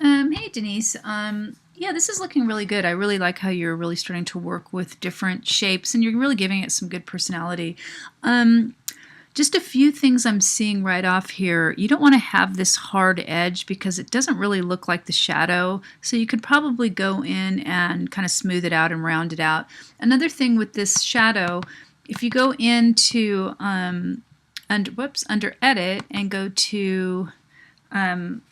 Hey Denise. Yeah, this is looking really good. I really like how you're really starting to work with different shapes and you're really giving it some good personality. Um, just a few things I'm seeing right off here. You don't want to have this hard edge because it doesn't really look like the shadow. So you could probably go in and kind of smooth it out and round it out. Another thing with this shadow, if you go into under edit and go to um,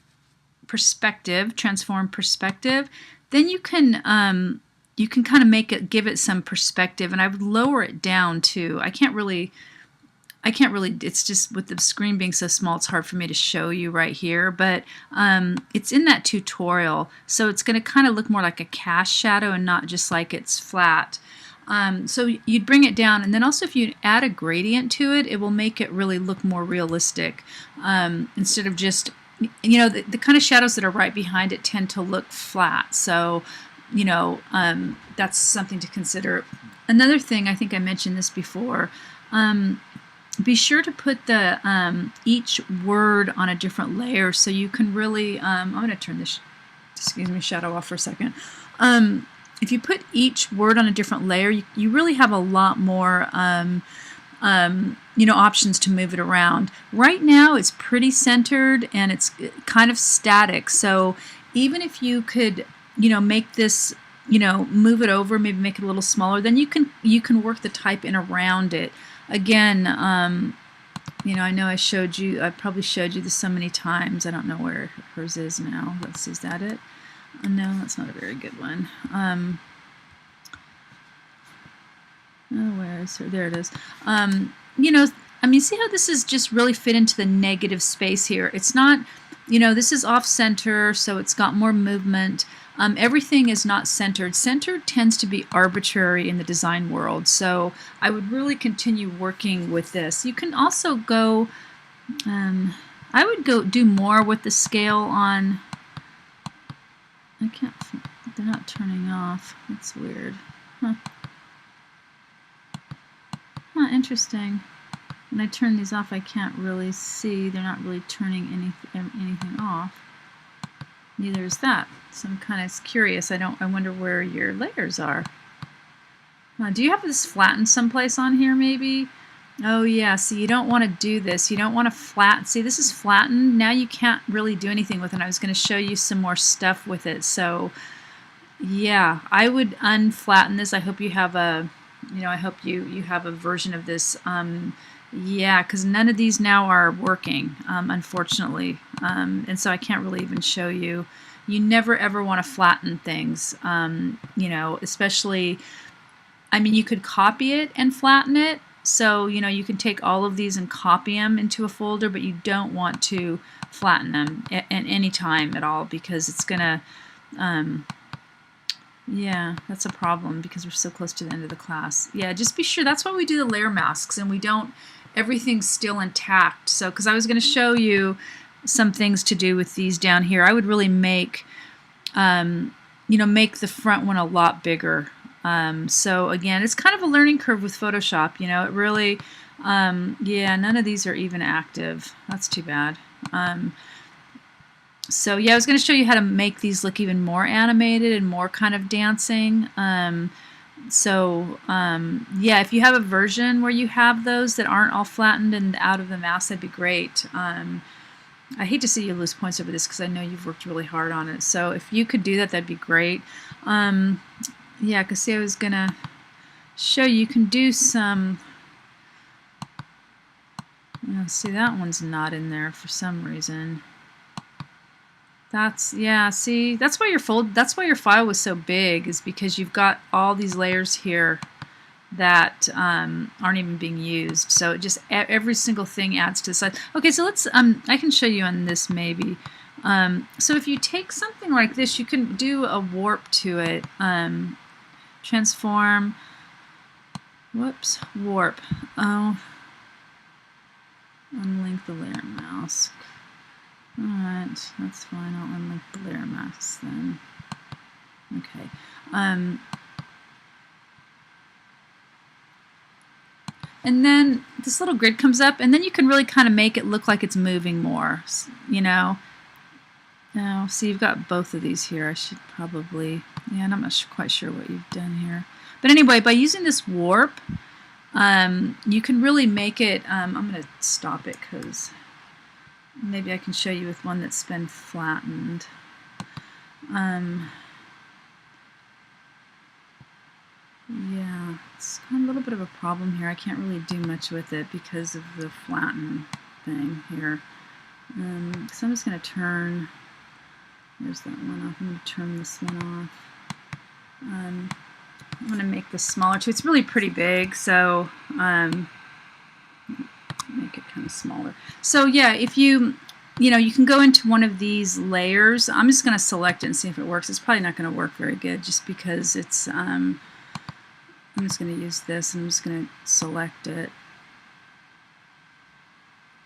perspective, transform perspective, then you can kind of make it, give it some perspective, and I would lower it down too. I can't really, it's just with the screen being so small, it's hard for me to show you right here, but it's in that tutorial, so it's going to kind of look more like a cast shadow and not just like it's flat. So you'd bring it down, and then also if you add a gradient to it, it will make it really look more realistic instead of just, you know, the kind of shadows that are right behind it tend to look flat. So, you know, that's something to consider. Another thing, I think I mentioned this before, be sure to put the each word on a different layer so you can really, I'm going to turn this, excuse me, shadow off for a second. If you put each word on a different layer, you really have a lot more you know, options to move it around. Right now it's pretty centered and it's kind of static, so even if you could, you know, make this, you know, move it over, maybe make it a little smaller, then you can work the type in around it. Again, you know, I know I probably showed you this so many times. I don't know where hers is now. Let's see, is that it? No, that's not a very good one. Oh, where is her? There it is. You know, I mean, see how this is just really fit into the negative space here. It's not, you know, this is off center, so it's got more movement. Everything is not centered. Centered tends to be arbitrary in the design world, so I would really continue working with this. You can also go, I would go do more with the scale on, I can't, they're not turning off. That's weird. Huh. Huh, interesting. When I turn these off, I can't really see. They're not really turning anything off. Neither is that. So I'm kind of curious. I wonder where your layers are. Do you have this flattened someplace on here maybe? Oh yeah, see, you don't want to do this. You don't want to flatten. See, this is flattened. Now you can't really do anything with it. I was going to show you some more stuff with it. So yeah, I would unflatten this. I hope you have a, you know, I hope you have a version of this. Yeah, because none of these now are working, unfortunately, and so I can't really even show you. You never ever want to flatten things, you know, especially, I mean, you could copy it and flatten it, so, you know, you can take all of these and copy them into a folder, but you don't want to flatten them at any time at all because it's going to, yeah, that's a problem because we're so close to the end of the class. Yeah, just be sure. That's why we do the layer masks and we don't, everything's still intact. So, because I was going to show you some things to do with these down here. I would really make, you know, make the front one a lot bigger. So again, it's kind of a learning curve with Photoshop. You know, it really, yeah, none of these are even active. That's too bad. So yeah, I was going to show you how to make these look even more animated and more kind of dancing. Yeah, if you have a version where you have those that aren't all flattened and out of the mask, that'd be great. I hate to see you lose points over this because I know you've worked really hard on it. So if you could do that, that'd be great. Yeah, because see, I was going to show you can do some, you know, see that one's not in there for some reason. That's, yeah, see, that's why your file was so big, is because you've got all these layers here that aren't even being used. So it just, every single thing adds to the size. Okay, so let's, I can show you on this maybe. So if you take something like this, you can do a warp to it. Transform, whoops, warp. Oh, unlink the layer mask. Alright, that's fine. I'll unlink the layer masks then. Okay. And then this little grid comes up, and then you can really kind of make it look like it's moving more, you know. Now, see, you've got both of these here. I should probably, yeah, and I'm not quite sure what you've done here. But anyway, by using this warp, you can really make it, I'm going to stop it because maybe I can show you with one that's been flattened. Yeah, it's kind of a little bit of a problem here. I can't really do much with it because of the flatten thing here. So I'm just going to turn, there's that one off. I'm going to turn this one off. I'm going to make this smaller too. It's really pretty big, so make it kind of smaller. So yeah, if you can go into one of these layers. I'm just going to select it and see if it works. It's probably not going to work very good just because it's, I'm just going to use this. I'm just going to select it.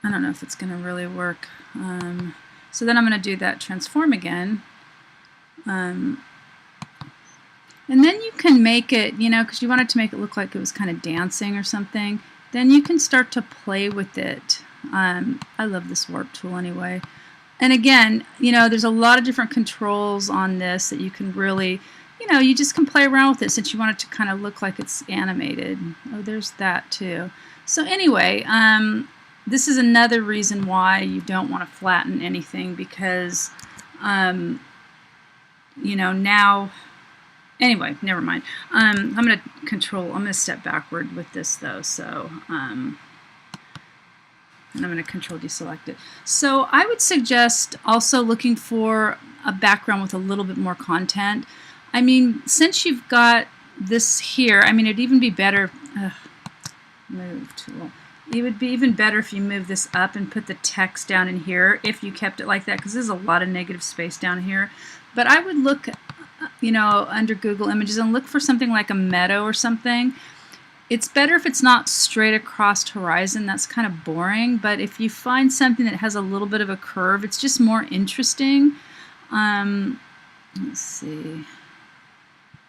I don't know if it's going to really work. So then I'm going to do that transform again. And then you can make it, because you wanted to make it look like it was kind of dancing or something. Then you can start to play with it. I love this warp tool anyway. And again, there's a lot of different controls on this that you can really, you just can play around with it since you want it to kind of look like it's animated. Oh, there's that too. So anyway, this is another reason why you don't want to flatten anything because, now, anyway, never mind. I'm going to step backward with this though, so, and I'm going to control deselect it. So I would suggest also looking for a background with a little bit more content. I mean, since you've got this here, I mean, it'd even be better, move tool. It would be even better if you move this up and put the text down in here if you kept it like that, because there's a lot of negative space down here. But I would look, under Google Images and look for something like a meadow or something. It's better if it's not straight across horizon. That's kind of boring. But if you find something that has a little bit of a curve, it's just more interesting. Let's see.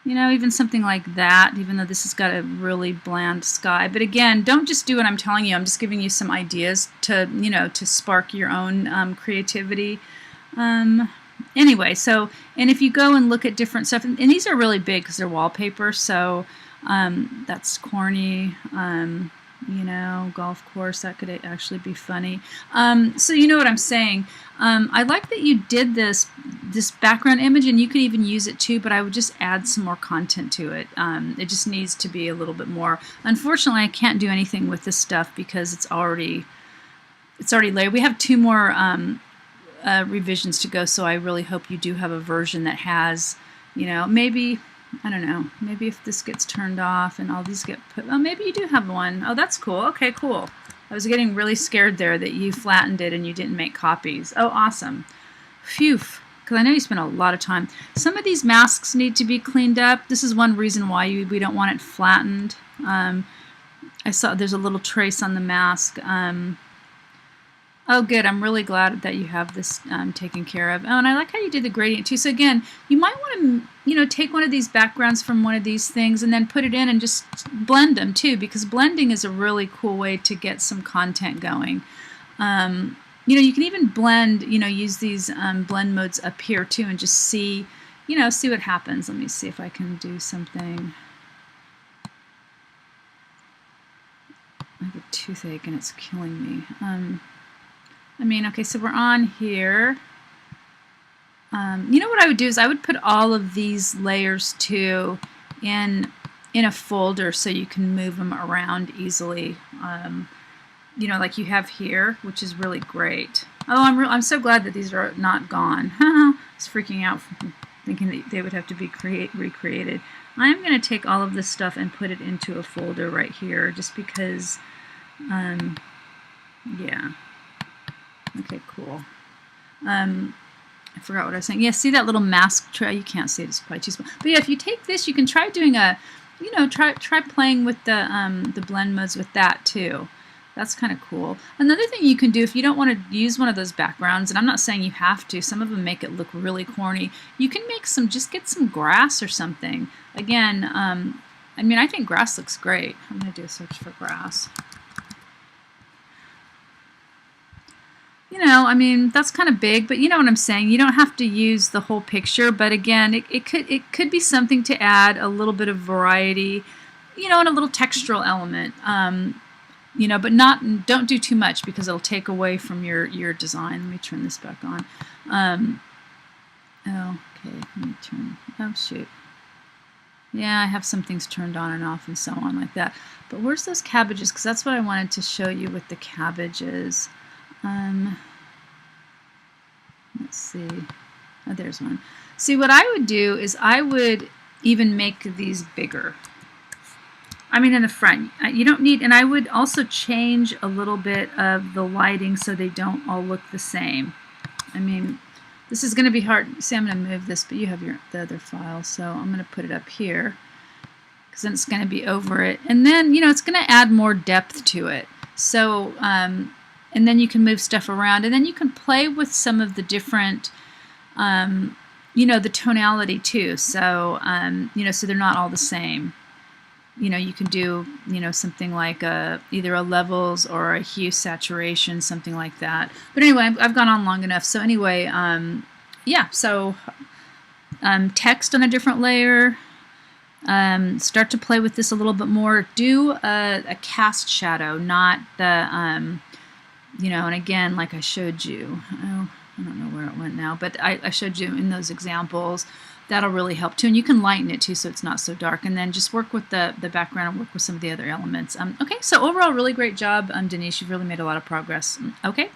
Even something like that, even though this has got a really bland sky. But again, don't just do what I'm telling you. I'm just giving you some ideas to, to spark your own creativity. Anyway, so, and if you go and look at different stuff, and these are really big because they're wallpaper, so that's corny. Golf course, that could actually be funny. So you know what I'm saying. I like that you did this background image, and you could even use it too, but I would just add some more content to it. It just needs to be a little bit more. Unfortunately, I can't do anything with this stuff because it's already layered. We have 2 more revisions to go, so I really hope you do have a version that has, maybe, I don't know, maybe if this gets turned off and all these get put, oh, maybe you do have one. Oh, that's cool. Okay, cool. I was getting really scared there that you flattened it and you didn't make copies. Oh, awesome. Phew. Because I know you spent a lot of time. Some of these masks need to be cleaned up. This is one reason why we don't want it flattened. I saw there's a little trace on the mask. Oh, good. I'm really glad that you have this taken care of. Oh, and I like how you did the gradient too. So again, you might want to, take one of these backgrounds from one of these things and then put it in and just blend them too, because blending is a really cool way to get some content going. You can even blend, use these blend modes up here too and just see, see what happens. Let me see if I can do something. I have a toothache and it's killing me. Okay, so we're on here. What I would do is I would put all of these layers too in a folder so you can move them around easily. Like you have here, which is really great. Oh, I'm so glad that these are not gone. I was freaking out thinking that they would have to be recreated. I'm going to take all of this stuff and put it into a folder right here just because, yeah. Okay, cool. I forgot what I was saying. Yeah, see that little mask tray? You can't see it, it's probably too small. But yeah, if you take this, you can try doing a, try playing with the blend modes with that too. That's kind of cool. Another thing you can do if you don't want to use one of those backgrounds, and I'm not saying you have to, some of them make it look really corny, you can make just get some grass or something. Again, I think grass looks great. I'm going to do a search for grass. I mean, that's kind of big, but you know what I'm saying. You don't have to use the whole picture, but again, it could be something to add a little bit of variety, and a little textural element. But don't do too much because it'll take away from your design. Let me turn this back on. Okay, let me turn. Oh shoot. Yeah, I have some things turned on and off and so on like that. But where's those cabbages? Because that's what I wanted to show you with the cabbages. Let's see. Oh, there's one. See, what I would do is I would even make these bigger. I mean, in the front. You don't need, and I would also change a little bit of the lighting so they don't all look the same. I mean, this is going to be hard. See, I'm going to move this, but you have the other file, so I'm going to put it up here because then it's going to be over it. And then, it's going to add more depth to it. So, and then you can move stuff around, and then you can play with some of the different, the tonality too. So, so they're not all the same. You can do, something like either a levels or a hue saturation, something like that. But anyway, I've gone on long enough. So anyway, yeah, so text on a different layer. Start to play with this a little bit more. Do a cast shadow, not the, and again, like I showed you. Oh, I don't know where it went now, but I showed you in those examples. That'll really help too, and you can lighten it too so it's not so dark, and then just work with the background and work with some of the other elements. Okay, so overall, really great job, Denise. You've really made a lot of progress. Okay.